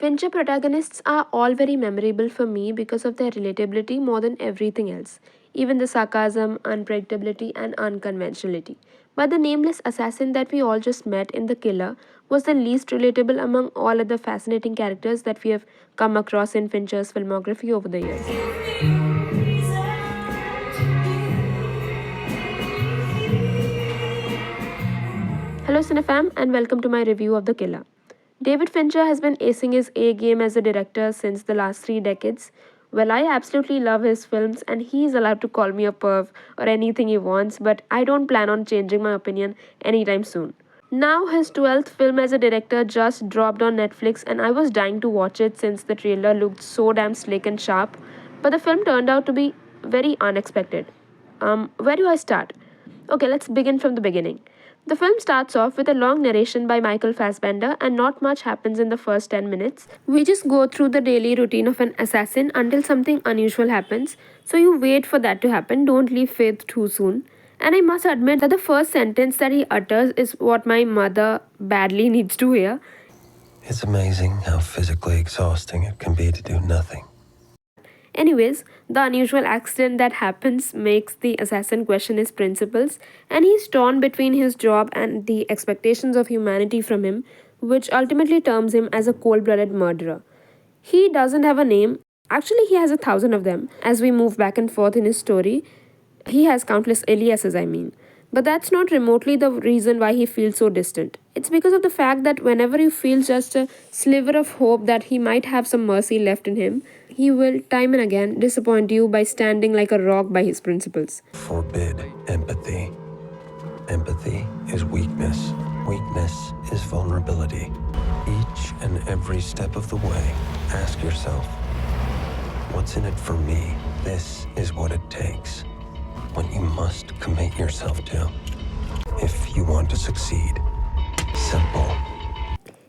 Fincher protagonists are all very memorable for me because of their relatability more than everything else, even the sarcasm, unpredictability, and unconventionality. But the nameless assassin that we all just met in The Killer was the least relatable among all other fascinating characters that we have come across in Fincher's filmography over the years. Hello, Cinefam, and welcome to my review of The Killer. David Fincher has been acing his A game as a director since the last 3 decades. Well, I absolutely love his films, and he's allowed to call me a perv or anything he wants, but I don't plan on changing my opinion anytime soon. Now, his 12th film as a director just dropped on Netflix, and I was dying to watch it since the trailer looked so damn slick and sharp, but the film turned out to be very unexpected. Where do I start? Okay, let's begin from the beginning. The film starts off with a long narration by Michael Fassbender, and not much happens in the first 10 minutes. We just go through the daily routine of an assassin until something unusual happens, so you wait for that to happen, don't leave faith too soon. And I must admit that the first sentence that he utters is what my mother badly needs to hear. It's amazing how physically exhausting it can be to do nothing. Anyways, the unusual accident that happens makes the assassin question his principles, and he's torn between his job and the expectations of humanity from him, which ultimately terms him as a cold blooded murderer. He doesn't have a name. Actually, he has 1,000 of them. As we move back and forth in his story, he has countless aliases, I mean. But that's not remotely the reason why he feels so distant. It's because of the fact that whenever you feel just a sliver of hope that he might have some mercy left in him, he will time and again disappoint you by standing like a rock by his principles. Forbid empathy. Empathy is weakness. Weakness is vulnerability. Each and every step of the way, ask yourself, what's in it for me? This is what it takes. What you must commit yourself to if you want to succeed. Simple.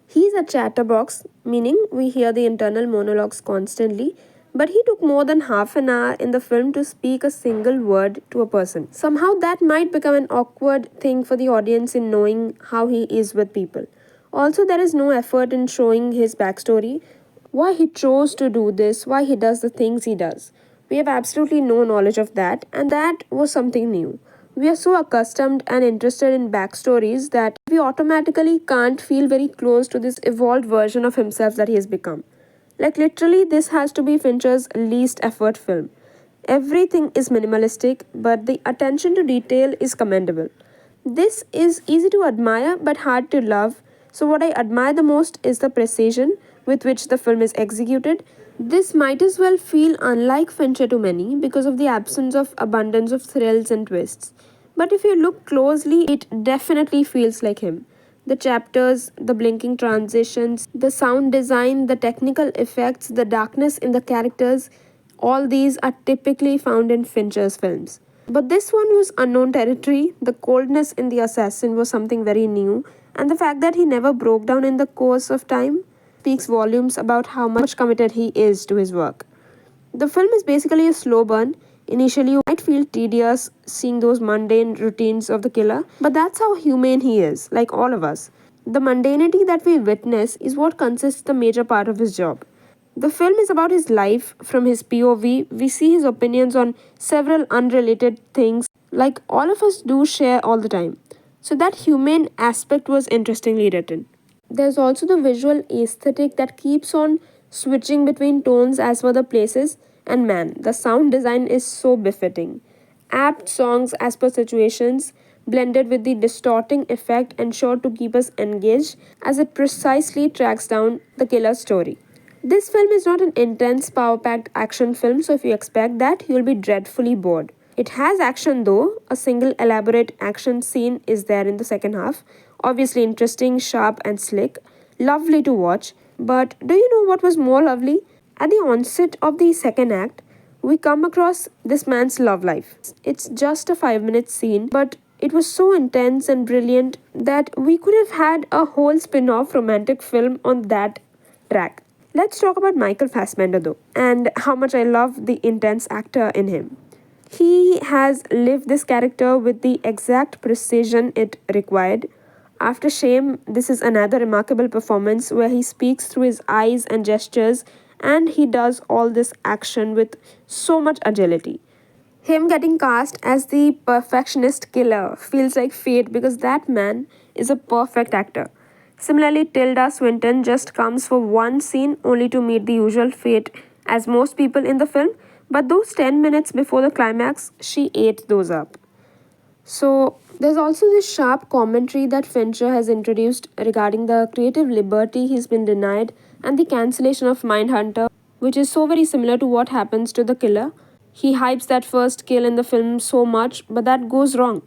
He's a chatterbox, meaning we hear the internal monologues constantly, but he took more than half an hour in the film to speak a single word to a person. Somehow that might become an awkward thing for the audience in knowing how he is with people. Also, there is no effort in showing his backstory, why he chose to do this, why he does the things he does. We have absolutely no knowledge of that, and that was something new. We are so accustomed and interested in backstories that we automatically can't feel very close to this evolved version of himself that he has become. Like, literally, this has to be Fincher's least effort film. Everything is minimalistic, but the attention to detail is commendable. This is easy to admire but hard to love. So, what I admire the most is the precision with which the film is executed. This might as well feel unlike Fincher to many because of the absence of abundance of thrills and twists. But if you look closely, it definitely feels like him. The chapters, the blinking transitions, the sound design, the technical effects, the darkness in the characters, all these are typically found in Fincher's films. But this one was unknown territory. The coldness in the assassin was something very new, and the fact that he never broke down in the course of time speaks volumes about how much committed he is to his work. The film is basically a slow burn. Initially, you might feel tedious seeing those mundane routines of the killer, but that's how humane he is, like all of us. The mundanity that we witness is what consists the major part of his job. The film is about his life from his POV. We see his opinions on several unrelated things, like all of us do share all the time. So, that humane aspect was interestingly written. There's also the visual aesthetic that keeps on switching between tones as per the places, and man, the sound design is so befitting. Apt songs as per situations, blended with the distorting effect, ensure to keep us engaged as it precisely tracks down the killer's story. This film is not an intense, power packed action film, so if you expect that, you'll be dreadfully bored. It has action though, a single elaborate action scene is there in the second half. Obviously interesting, sharp, and slick. Lovely to watch. But do you know what was more lovely? At the onset of the second act, we come across this man's love life. It's just a 5 minute scene, but it was so intense and brilliant that we could have had a whole spin off romantic film on that track. Let's talk about Michael Fassbender though, and how much I love the intense actor in him. He has lived this character with the exact precision it required. After Shame, this is another remarkable performance where he speaks through his eyes and gestures, and he does all this action with so much agility. Him getting cast as the perfectionist killer feels like fate because that man is a perfect actor. Similarly, Tilda Swinton just comes for one scene only to meet the usual fate as most people in the film, but those 10 minutes before the climax, she ate those up. So, there's also this sharp commentary that Fincher has introduced regarding the creative liberty he's been denied and the cancellation of Mindhunter, which is so very similar to what happens to the killer. He hypes that first kill in the film so much, but that goes wrong.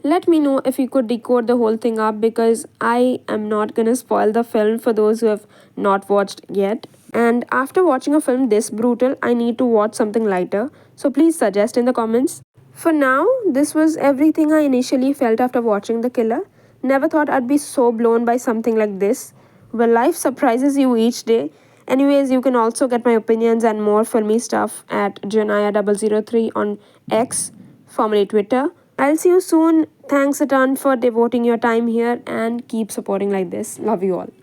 Let me know if you could decode the whole thing up because I am not gonna spoil the film for those who have not watched yet. And after watching a film this brutal, I need to watch something lighter. So please suggest in the comments. For now, this was everything I initially felt after watching The Killer. Never thought I'd be so blown by something like this. Well, life surprises you each day. Anyways, you can also get my opinions and more filmy stuff at Janaya003 on X, formerly Twitter. I'll see you soon. Thanks a ton for devoting your time here and keep supporting like this. Love you all.